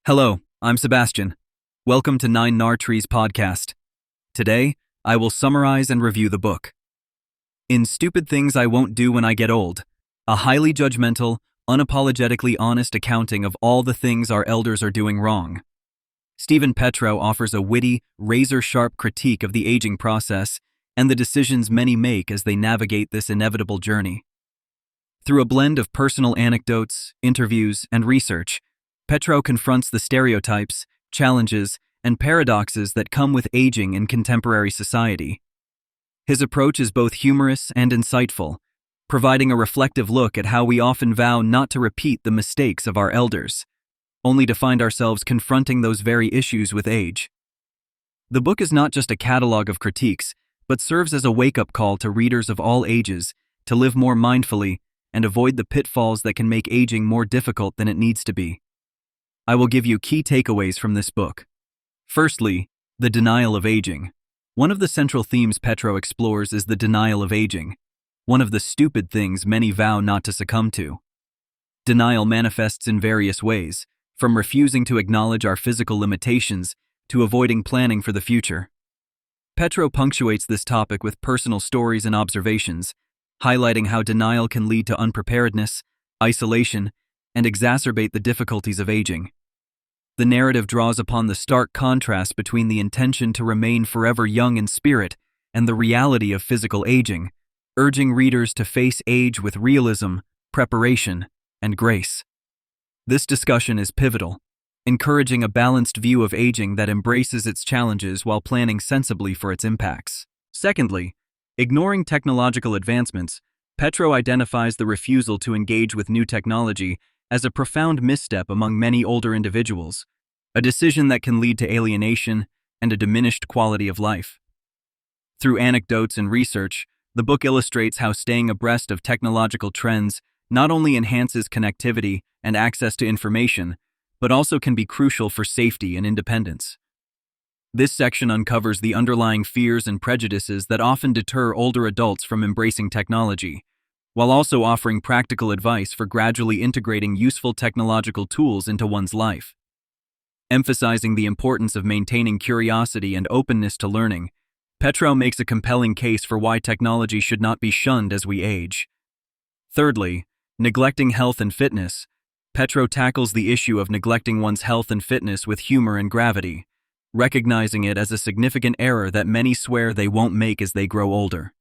Hello, I'm Sebastian. Welcome to Nine Nar Trees podcast. Today, I will summarize and review the book. In Stupid Things I Won't Do When I Get Old, a highly judgmental, unapologetically honest accounting of all the things our elders are doing wrong. Stephen Petrow offers a witty, razor-sharp critique of the aging process and the decisions many make as they navigate this inevitable journey. Through a blend of personal anecdotes, interviews, and research, Petrow confronts the stereotypes, challenges, and paradoxes that come with aging in contemporary society. His approach is both humorous and insightful, providing a reflective look at how we often vow not to repeat the mistakes of our elders, only to find ourselves confronting those very issues with age. The book is not just a catalog of critiques, but serves as a wake-up call to readers of all ages to live more mindfully and avoid the pitfalls that can make aging more difficult than it needs to be. I will give you key takeaways from this book. Firstly, the denial of aging. One of the central themes Petrow explores is the denial of aging, one of the stupid things many vow not to succumb to. Denial manifests in various ways, from refusing to acknowledge our physical limitations to avoiding planning for the future. Petrow punctuates this topic with personal stories and observations, highlighting how denial can lead to unpreparedness, isolation, and exacerbate the difficulties of aging. The narrative draws upon the stark contrast between the intention to remain forever young in spirit and the reality of physical aging, urging readers to face age with realism, preparation, and grace. This discussion is pivotal, encouraging a balanced view of aging that embraces its challenges while planning sensibly for its impacts. Secondly, ignoring technological advancements, Petrow identifies the refusal to engage with new technology as a profound misstep among many older individuals, a decision that can lead to alienation and a diminished quality of life. Through anecdotes and research, the book illustrates how staying abreast of technological trends not only enhances connectivity and access to information, but also can be crucial for safety and independence. This section uncovers the underlying fears and prejudices that often deter older adults from embracing technology, while also offering practical advice for gradually integrating useful technological tools into one's life. Emphasizing the importance of maintaining curiosity and openness to learning, Petrow makes a compelling case for why technology should not be shunned as we age. Thirdly, neglecting health and fitness. Petrow tackles the issue of neglecting one's health and fitness with humor and gravity, recognizing it as a significant error that many swear they won't make as they grow older.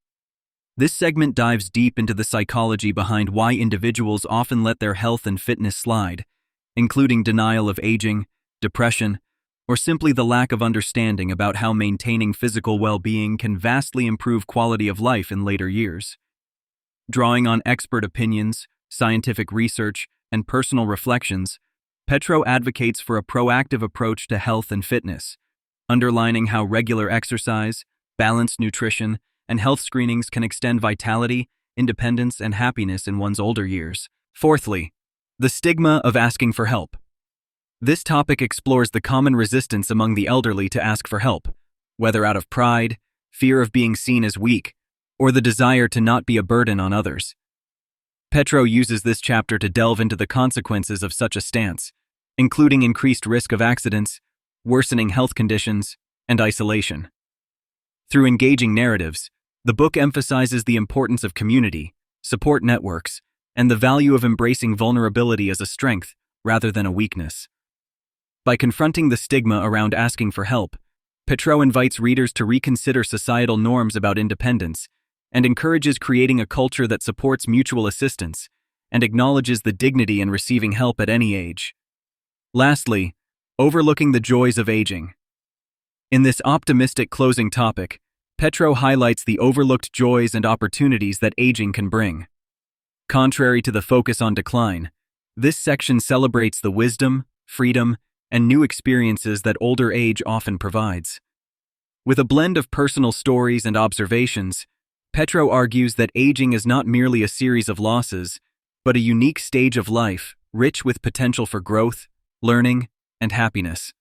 This segment dives deep into the psychology behind why individuals often let their health and fitness slide, including denial of aging, depression, or simply the lack of understanding about how maintaining physical well-being can vastly improve quality of life in later years. Drawing on expert opinions, scientific research, and personal reflections, Petrow advocates for a proactive approach to health and fitness, underlining how regular exercise, balanced nutrition, and health screenings can extend vitality, independence, and happiness in one's older years. Fourthly, the stigma of asking for help. This topic explores the common resistance among the elderly to ask for help, whether out of pride, fear of being seen as weak, or the desire to not be a burden on others. Petrow uses this chapter to delve into the consequences of such a stance, including increased risk of accidents, worsening health conditions, and isolation. Through engaging narratives, the book emphasizes the importance of community, support networks, and the value of embracing vulnerability as a strength rather than a weakness. By confronting the stigma around asking for help, Petrow invites readers to reconsider societal norms about independence and encourages creating a culture that supports mutual assistance and acknowledges the dignity in receiving help at any age. Lastly, overlooking the joys of aging. In this optimistic closing topic, Petrow highlights the overlooked joys and opportunities that aging can bring. Contrary to the focus on decline, this section celebrates the wisdom, freedom, and new experiences that older age often provides. With a blend of personal stories and observations, Petrow argues that aging is not merely a series of losses, but a unique stage of life rich with potential for growth, learning, and happiness.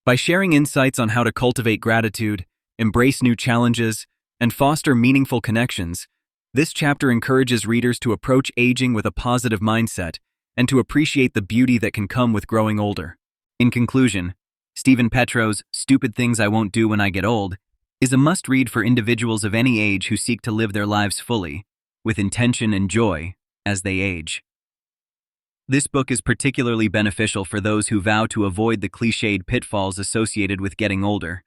By sharing insights on how to cultivate gratitude, embrace new challenges, and foster meaningful connections, this chapter encourages readers to approach aging with a positive mindset and to appreciate the beauty that can come with growing older. In conclusion, Stephen Petrow's Stupid Things I Won't Do When I Get Old is a must-read for individuals of any age who seek to live their lives fully, with intention and joy, as they age. This book is particularly beneficial for those who vow to avoid the cliched pitfalls associated with getting older,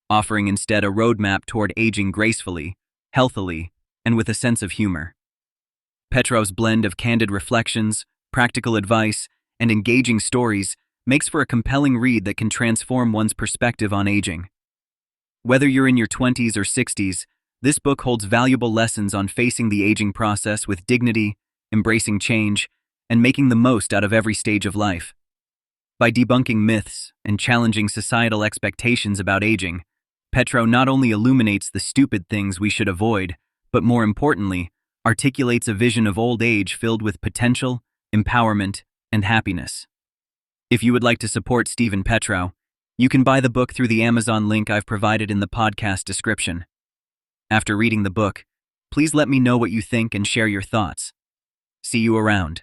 offering instead a roadmap toward aging gracefully, healthily, and with a sense of humor. Petrow's blend of candid reflections, practical advice, and engaging stories makes for a compelling read that can transform one's perspective on aging. Whether you're in your 20s or 60s, this book holds valuable lessons on facing the aging process with dignity, embracing change, and making the most out of every stage of life. By debunking myths and challenging societal expectations about aging, Petrow not only illuminates the stupid things we should avoid, but more importantly, articulates a vision of old age filled with potential, empowerment, and happiness. If you would like to support Stephen Petrow, you can buy the book through the Amazon link I've provided in the podcast description. After reading the book, please let me know what you think and share your thoughts. See you around.